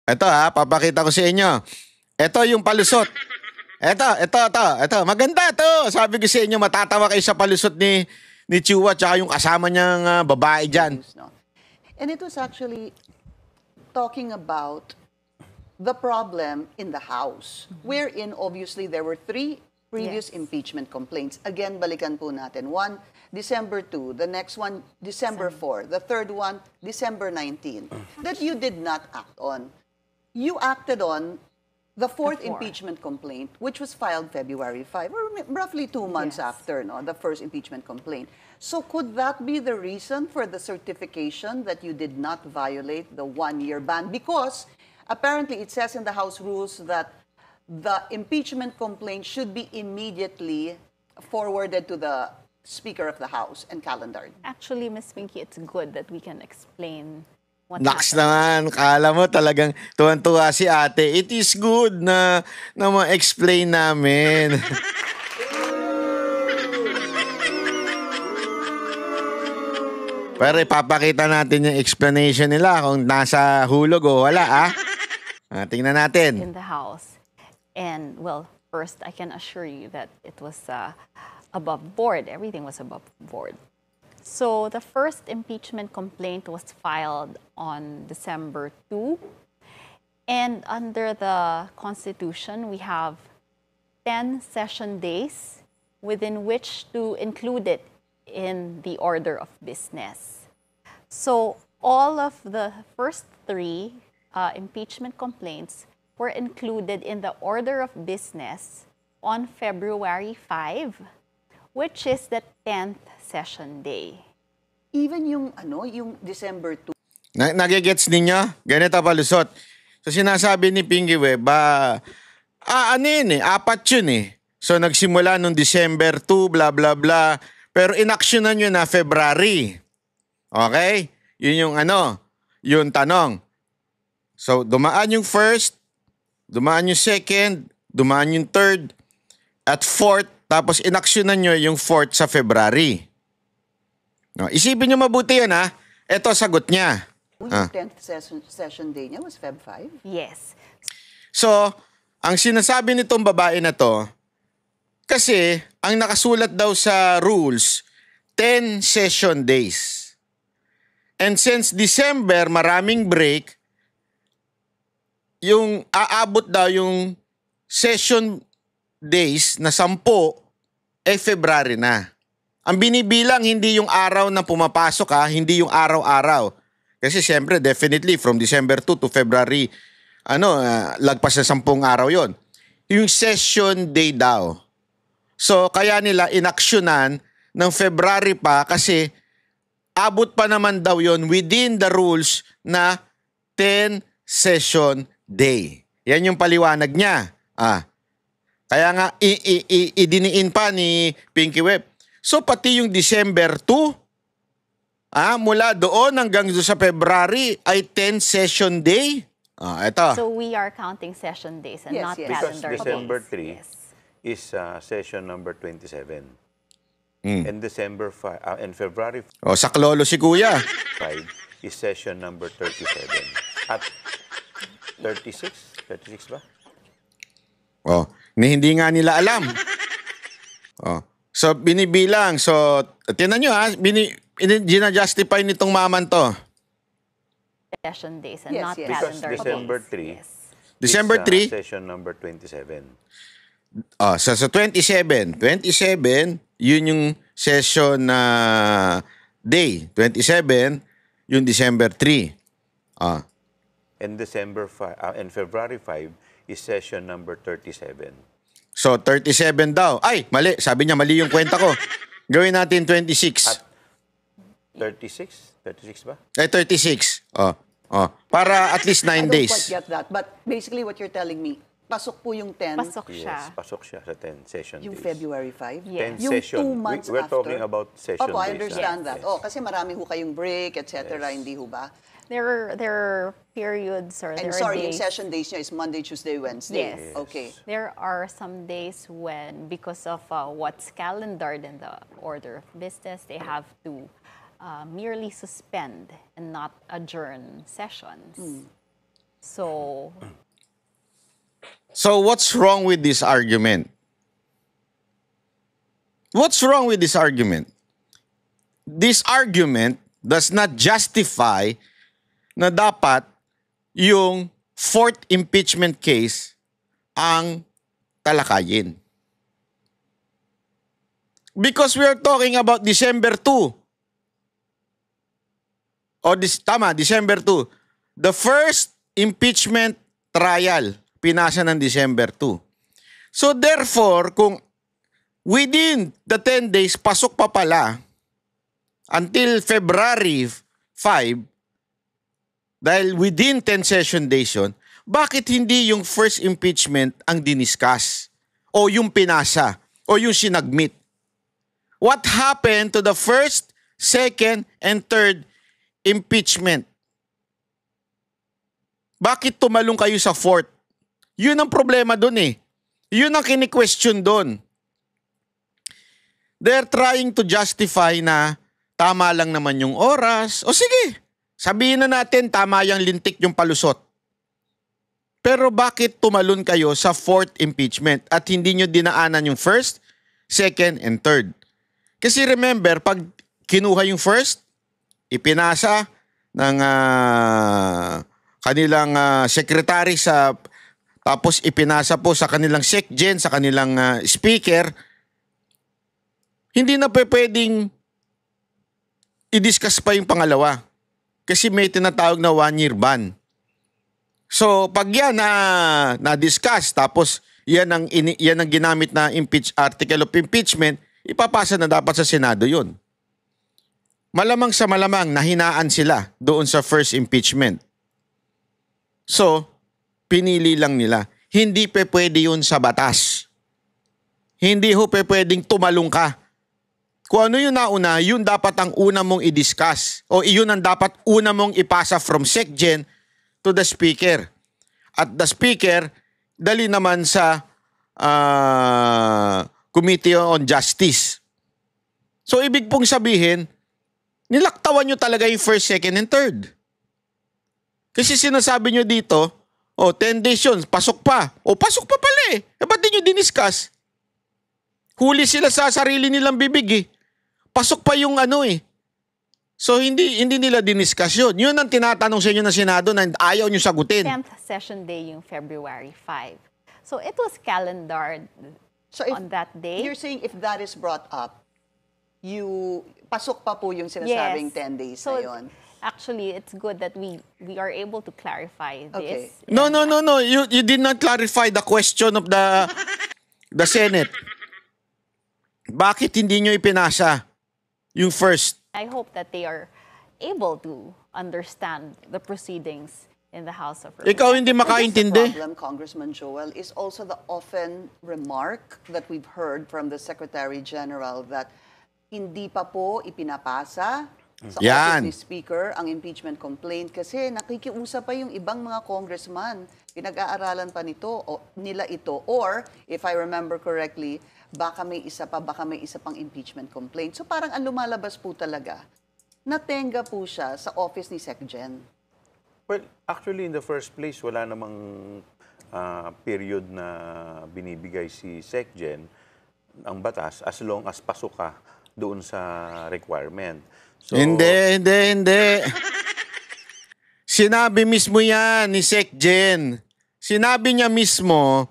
Ito ha, papakita ko sa inyo. Ito yung palusot. Ito. Maganda to. Sabi ko sa inyo, matatawa kayo sa palusot ni Chua tsaka yung kasama niyang babae dyan. No? And it was actually talking about the problem in the House, wherein obviously there were three previous impeachment complaints. Again, balikan po natin. One, December 2. The next one, December 4. The third one, December 19. That you did not act on. You acted on the fourth impeachment complaint, which was filed February 5, or roughly 2 months after the first impeachment complaint. So could that be the reason for the certification that you did not violate the one-year ban? Because apparently it says in the House rules that the impeachment complaint should be immediately forwarded to the Speaker of the House and calendared. Actually, Ms. Pinky, it's good that we can explain what Naks happened. naman, kala mo talagang tuwan-tuwa si ate. It is good na ma-explain namin. Pero ipapakita natin yung explanation nila kung nasa hulog o wala, tingnan natin. In the House. And, well, first, I can assure you that it was above board. Everything was above board. So the first impeachment complaint was filed on December 2. And under the Constitution, we have 10 session days within which to include it in the order of business. So all of the first three impeachment complaints were included in the order of business on February 5, which is the 10th session day. Even yung December 2. Nagigets ninyo? Ganito palusot. So sinasabi ni Pinky Web, apat yun eh. So nagsimula nung December 2, blah blah blah. Pero inaksyonan nyo na February. Okay? Yun yung yung tanong. So dumaan yung first, dumaan yung second, dumaan yung third, at fourth, tapos inaksyonan nyo yung fourth sa February. No, isipin nyo mabuti yun Ito sagot niya. Yung 10th session day niya was Feb 5? Yes. So, ang sinasabi nitong babae na to, kasi ang nakasulat daw sa rules, 10 session days. And since December, maraming break, yung aabot daw yung session days na 10, February na. Ang binibilang hindi yung araw na pumapasok hindi yung araw-araw. Kasi siyempre, definitely, from December 2 to February, lagpas na 10 araw yon. Yung session day daw. So, kaya nila inaksyonan ng February pa kasi abot pa naman daw yon within the rules na 10 session day. Yan yung paliwanag niya. Kaya nga, idiniin pa ni Pinky Web. So, pati yung December 2, mula doon hanggang doon sa February ay 10 session day. Ito. So we are counting session days and not Because calendar December days. 3 is session number 27. And December 5 and February Sa klolo si Kuya. 5 is session number 37. At 36? 36 ba? Hindi nga nila alam. So, binibilang. So, tinan nyo gina-justify nitong maman to. Session days and Yes, not yes. Because calendar December days. 3 Yes. December is 3? session number 27. Sa 27. 27, yun yung session na day. 27, yung December 3. And December 5 and February 5 is session number 37. So, 37 daw. Ay, mali. Sabi niya, mali yung kwenta ko. Gawin natin 26. At 36? 36 ba? 36. Para at least 9 I don't days. quite get that. But basically what you're telling me, pasok po yung 10, Pasok siya. Yes, pasok siya sa 10 session yung days. February 5? Yes. 10 Yung session. 2 months We're after? talking about session Opo, I days. understand that. Yes. Kasi marami ho kayong break, etc. Yes. Hindi ho ba? There are periods or I'm there are sorry, yung days. session days niya is Monday, Tuesday, Wednesday. Yes. Okay. There are some days when, because of what's calendared in the order of business, they have to merely suspend and not adjourn sessions. So, So what's wrong with this argument? What's wrong with this argument? This argument does not justify na dapat yung fourth impeachment case ang talakayin. Because we are talking about December 2. December 2. The first impeachment trial, pinasa ng December 2. So therefore, kung within the 10 days, pasok pa pala until February 5, dahil within 10 session days yun, bakit hindi yung first impeachment ang diniscuss? O yung pinasa? O yung sinagmit? What happened to the first, second, and third impeachment? Bakit tumalong kayo sa fourth? Yun ang problema dun eh. Yun ang kini-question dun. They're trying to justify na tama lang naman yung oras. O sige, sabihin na natin tama yung lintik yung palusot. Pero bakit tumalon kayo sa fourth impeachment at hindi nyo dinaanan yung first, second, and third? Kasi remember, pag kinuha yung first, ipinasa ng kanilang secretary tapos ipinasa po sa kanilang SecGen, sa kanilang speaker, hindi na pwedeng i-discuss pa yung pangalawa. Kasi may tinatawag na 1-year ban. So, pag yan na-discuss, tapos yan ang ginamit na article of impeachment, ipapasa na dapat sa Senado yun. Malamang sa malamang, nahinaan sila doon sa first impeachment. So, pinili lang nila. Hindi pwede yun sa batas. Hindi pwedeng tumalong ka. Kung ano yung nauna, yun dapat ang una mong i-discuss. O yun ang dapat una mong ipasa from SecGen to the Speaker. At the Speaker, dali naman sa Committee on Justice. So, ibig pong sabihin, nilaktawan nyo talaga yung first, second, and third. Kasi sinasabi nyo dito, 10 days yun, pasok pa. Pasok pa pala eh. Ba't di nyo diniscuss? Huli sila sa sarili nilang bibig eh. Pasok pa yung So, hindi nila diniscuss yun. Yun ang tinatanong sa inyo ng Senado na ayaw nyo sagutin. 10th session day yung February 5. So, it was calendared on that day. You're saying if that is brought up, pasok pa po yung sinasabing 10 days na yun. Actually, it's good that we are able to clarify Okay. this. No. You did not clarify the question of the Senate. Bakit hindi nyo ipinasa yung first? I hope that they are able to understand the proceedings in the House of Representatives. Ikaw hindi The makaintindi. problem, Congressman Joel, is also the often remark that we've heard from the Secretary General that hindi pa po ipinapasa sa office ni Speaker ang impeachment complaint kasi nakikiusap pa yung ibang mga congressman. Pinag-aaralan pa nila ito. Or, if I remember correctly, baka may isa pang impeachment complaint. So parang ang lumalabas po talaga, natenga po siya sa office ni SecGen. Well, actually, in the first place, wala namang period na binibigay si SecGen ang batas as long as pasok ka doon sa requirement. So, Hindi. Sinabi mismo yan ni SecGen. Sinabi niya mismo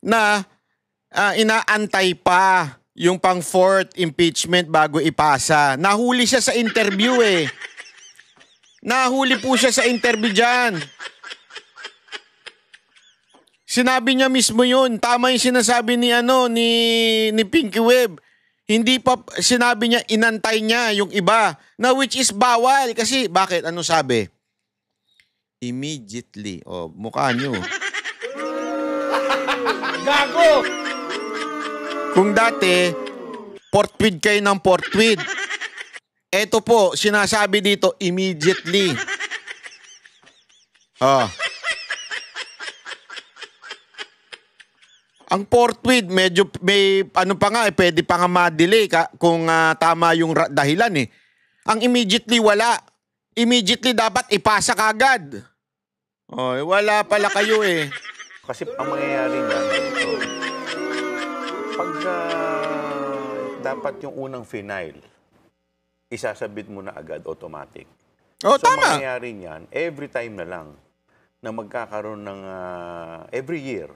na inaantay pa yung pang fourth impeachment bago ipasa. Nahuli siya sa interview eh. Nahuli po siya sa interview dyan. Sinabi niya mismo yun. Tama yung sinasabi ni Pinky Webb. Hindi pa, sinabi niya, inantay niya yung iba. Na which is bawal. Kasi, bakit? Ano sabi? Immediately. Mukha niyo. Gago! Kung dati, portweed kayo ng portweed. Eto po, sinasabi dito, immediately. Ang portweed, medyo may pwede pa nga ma-delay kung tama yung dahilan eh. Ang immediately wala. Immediately dapat ipasa kagad. Oh, wala pala kayo eh. Kasi ang mangyayari niyan, ito, pagka dapat yung unang final, isasabit mo na agad automatic. Oh, So, tama. mangyayari niyan, every time na lang na magkakaroon ng every year,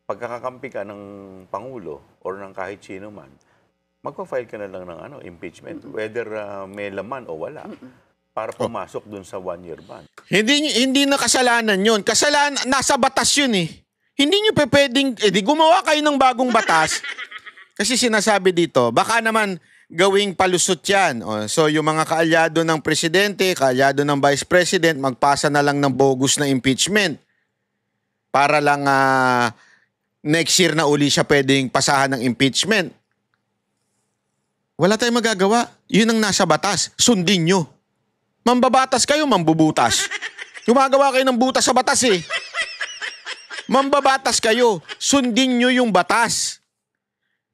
pagkakakampi ka ng Pangulo or ng kahit sino man, magpa-file ka na lang ng impeachment, whether may laman o wala, para pumasok dun sa 1-year ban. Hindi na kasalanan yun. Kasalanan, nasa batas yun eh. Hindi nyo pwedeng, di gumawa kayo ng bagong batas. Kasi sinasabi dito, baka naman gawing palusot yan. O, so yung mga kaalyado ng presidente, kaalyado ng vice president, magpasa na lang ng bogus na impeachment. Para lang next year na uli siya pwedeng pasahan ng impeachment. Wala tayong magagawa. Yun ang nasa batas. Sundin nyo. Mambabatas kayo, mambubutas. Gumagawa kayo ng butas sa batas eh. Mambabatas kayo. Sundin nyo yung batas.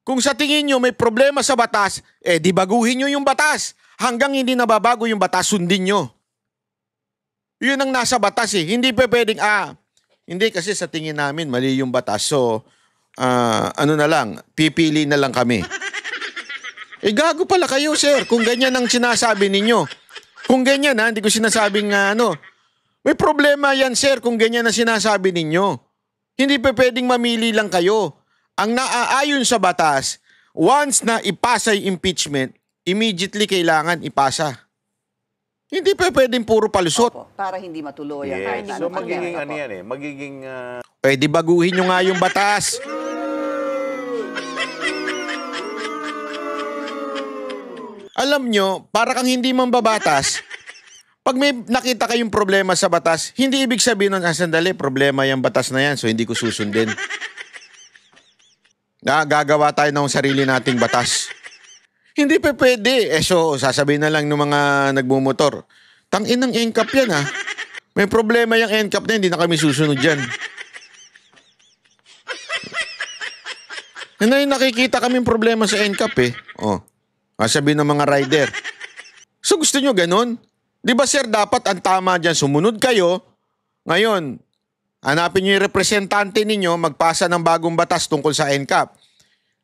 Kung sa tingin nyo may problema sa batas, di baguhin nyo yung batas. Hanggang hindi nababago yung batas, sundin nyo. Yun ang nasa batas eh. Hindi pwedeng, hindi kasi sa tingin namin mali yung batas. So, ano na lang, pipili na lang kami. Gago pala kayo, sir. Kung ganyan ang sinasabi ninyo. Kung ganyan, hindi ko sinasabing may problema yan, sir, kung ganyan ang sinasabi ninyo. Hindi pwedeng mamili lang kayo. Ang naaayon sa batas, once na ipasa yung impeachment, immediately kailangan ipasa. Hindi pwedeng puro palusot. Opo, para hindi matuloy ang kahit Yes. So, anong magiging mangyari. ano yan eh, magiging Di baguhin nyo nga yung batas. Alam nyo, para kang hindi mambabatas, pag may nakita kayong problema sa batas, hindi ibig sabihin nun, sandali, problema yung batas na yan, so hindi ko susundin. Gagawa tayo ng sarili nating batas. Hindi pwede. So, sasabihin na lang ng mga nagmumotor, tangin ng NCAP yan May problema yung NCAP na, hindi na kami susunod dyan. Nakikita kaming problema sa NCAP eh. Sabihin ng mga rider. So gusto nyo ganun? Di ba sir, dapat ang tama dyan, sumunod kayo. Ngayon, hanapin nyo yung representante ninyo, magpasa ng bagong batas tungkol sa NCAP.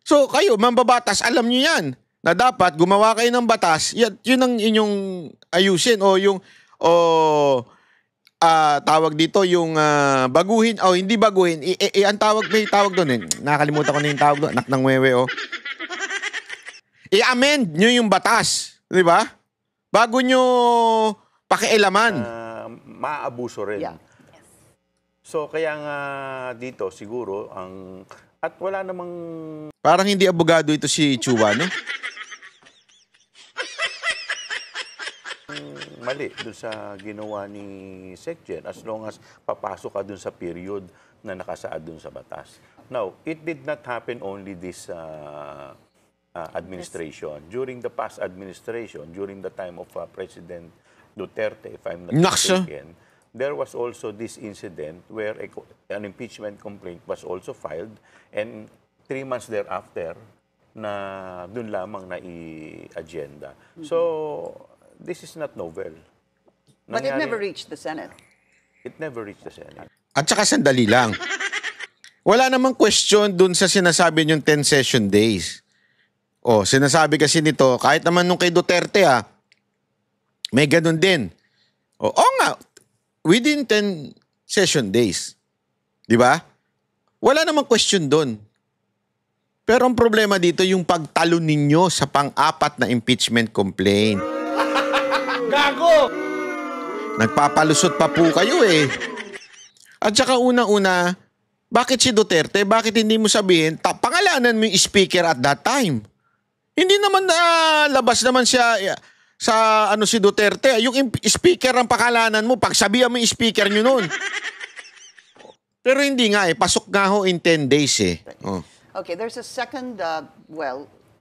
So kayo, mambabatas, alam nyo yan. Na dapat gumawa kayo ng batas, yun ang inyong ayusin tawag dito yung baguhin hindi baguhin ang tawag, may tawag doon nakalimutan ko na yung tawag doon, anak ng wewe i-amend nyo yung batas, di ba? Bago nyo pakialaman. maaabuso rin. Yeah. So kaya nga dito siguro at wala namang Parang hindi abogado ito si Chua, no? mali dun sa ginawa ni SecGen as long as papasok ka dun sa period na nakasaad dun sa batas. Now, it did not happen only this administration. During the past administration, during the time of President Duterte, if I'm not mistaken, there was also this incident where an impeachment complaint was also filed and 3 months thereafter na dun lamang na i-agenda. So, this is not novel. But it never reached the Senate. It never reached the Senate. At saka sandali lang. Wala namang question dun sa sinasabi niyong 10 session days. Sinasabi kasi nito, kahit naman nung kay Duterte may ganun din. Nga, within 10 session days. Di ba? Wala namang question dun. Pero ang problema dito, yung pagtalo ninyo sa pang-apat na impeachment complaint. Gago! Nagpapalusot pa po kayo eh. At saka una-una, bakit si Duterte? Bakit hindi mo sabihin, pangalanan mo yung speaker at that time? Hindi naman labas naman siya sa si Duterte. Yung speaker ang pakalanan mo, pagsabihan mo yung speaker nyo noon. Pero hindi nga pasok nga ho in 10 days eh. Okay, there's a second,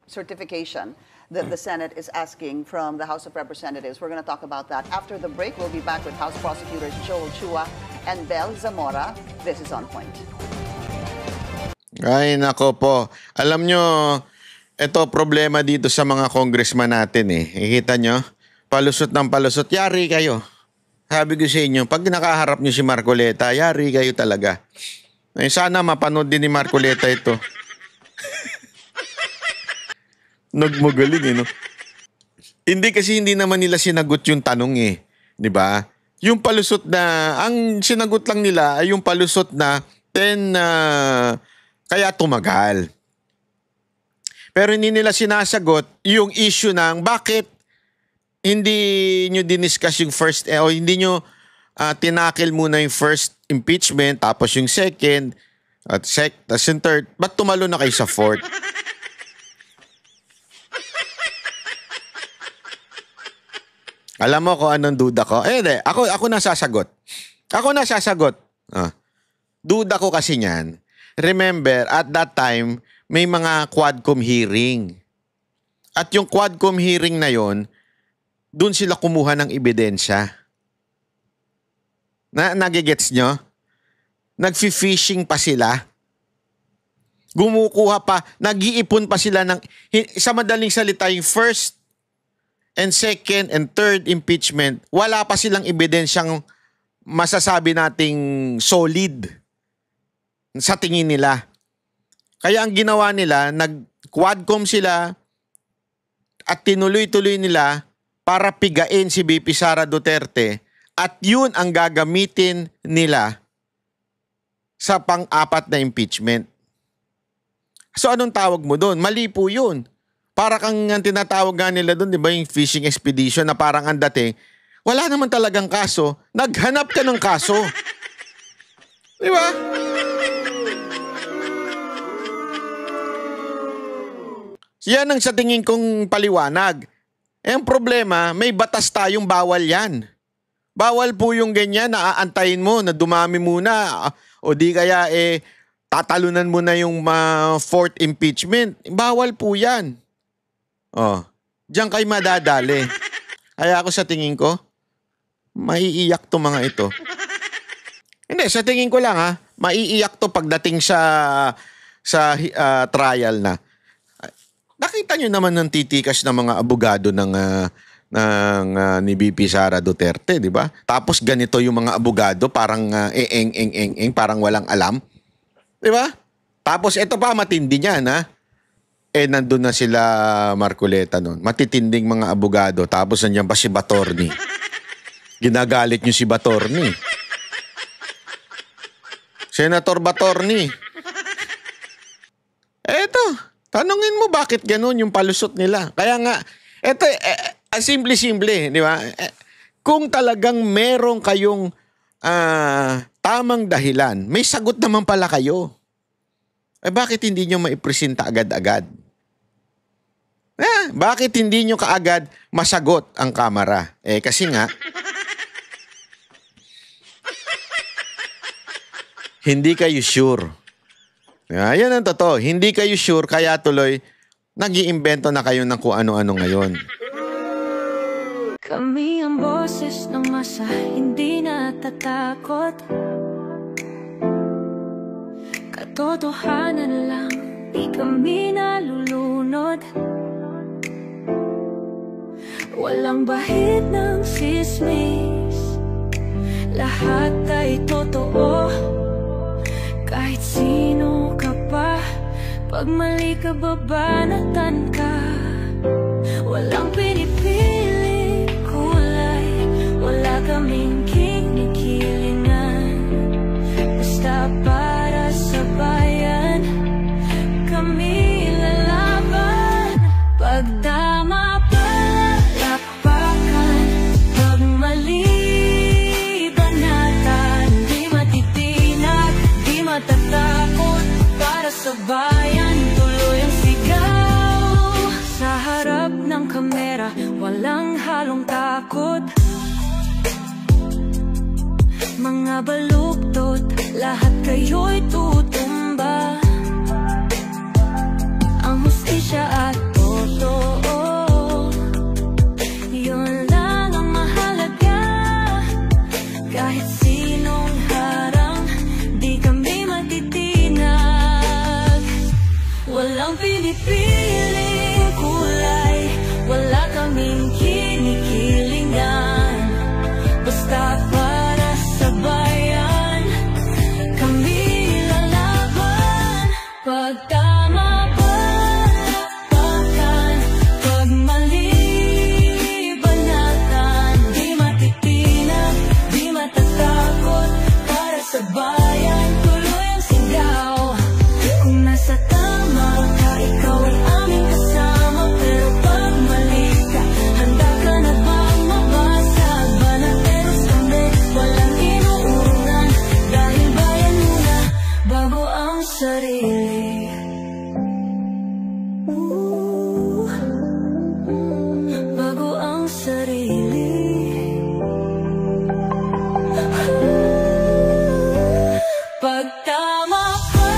certification that the Senate is asking from the House of Representatives. We're going to talk about that after the break. We'll be back with House Prosecutors Joel Chua and Bel Zamora. This is On Point. Ay, nako po. Alam nyo, ito problema dito sa mga congressman natin eh. Ikita nyo, palusot ng palusot. Yari kayo. Sabi ko sa inyo, pag nakaharap nyo si Marcoleta, yari kayo talaga. Ay, sana mapanood din ni Marcoleta ito. Nagmagaling no? Hindi naman nila sinagot yung tanong eh. Di ba? Yung palusot na, ang sinagot lang nila ay yung palusot na kaya tumagal. Pero hindi nila sinasagot yung issue ng bakit hindi nyo diniscuss yung first, o hindi nyo tinakil muna yung first impeachment, tapos yung second, tapos yung third, ba't tumalo na kayo sa fourth? Alam mo kung anong duda ko? Ako nasasagot. Duda ko kasi niyan. Remember, at that time, may mga Quadcom hearing. At yung Quadcom hearing na yon, doon sila kumuha ng ebidensya. Nagigets nyo? Nag-fishing pa sila. Gumukuha pa, nag-iipon pa sila ng, sa madaling salita, yung first and second and third impeachment, wala pa silang ebidensyang masasabi nating solid sa tingin nila. Kaya ang ginawa nila, nag-Quadcom sila at tinuloy-tuloy nila para pigain si VP Sara Duterte at yun ang gagamitin nila sa pang-apat na impeachment. So anong tawag mo doon? Mali po yun. Para kang tinatawag nga nila doon, di ba, yung fishing expedition na parang ang dating, wala naman talagang kaso, naghanap ka ng kaso. Di ba? Yan ang sa tingin kong paliwanag. Eh, ang problema, may batas tayong bawal yan. Bawal po yung ganyan na aantayin mo na dumami muna o di kaya tatalunan mo na yung fourth impeachment. Bawal po yan. Oh, diyan kayo madadali. Kaya ako sa tingin ko, maiiyak to mga ito. Hindi, sa tingin ko lang maiiyak to pagdating sa trial na. Nakita nyo naman ng titikas ng mga abogado ni VP Sara Duterte, di ba? Tapos ganito yung mga abogado, parang parang walang alam. Di ba? Tapos ito pa, matindi niyan, nandun na sila Marcoleta nun. Matitinding mga abogado. Tapos nandiyan pa si Batorni. Ginagalit nyo si Batorni. Senator Batorni. Eto, tanungin mo bakit ganun yung palusot nila. Kaya nga, eto, simple-simple, di ba? Kung talagang meron kayong tamang dahilan, may sagot naman pala kayo. Bakit hindi nyo maipresenta agad-agad? Bakit hindi nyo kaagad masagot ang kamera? Kasi nga, hindi kayo sure. Yan ang totoo. Hindi kayo sure, kaya tuloy, nag-iimbento na kayo ng kung ano-ano ngayon. Kami ang boses ng masa, hindi natatakot. Katotohanan lang, di kami nalulunod. Walang bahid ng sismis, lahat ay totoo. Kahit sino ka pa, pag mali ka babanatan ka. Walang pinipili kulay, wala kaming kinikilingan. Basta para sa bayan, kami lalaban. Pagdama palakpakan, pag mali banatan. Di matitinag, di matatakot, para sa bayan tuloy ang sigaw. Sa harap ng kamera, walang halong takot. Mga baluktot, lahat kayo'y tutumba. Ang hustisya at totoo, yun lang ang mahalaga. Kahit sinong harang, di kami matitinag. Walang pinipiling kulay, wala kaming kinikilingan. Basta sarili. Bago ang sarili. Pag tama ka,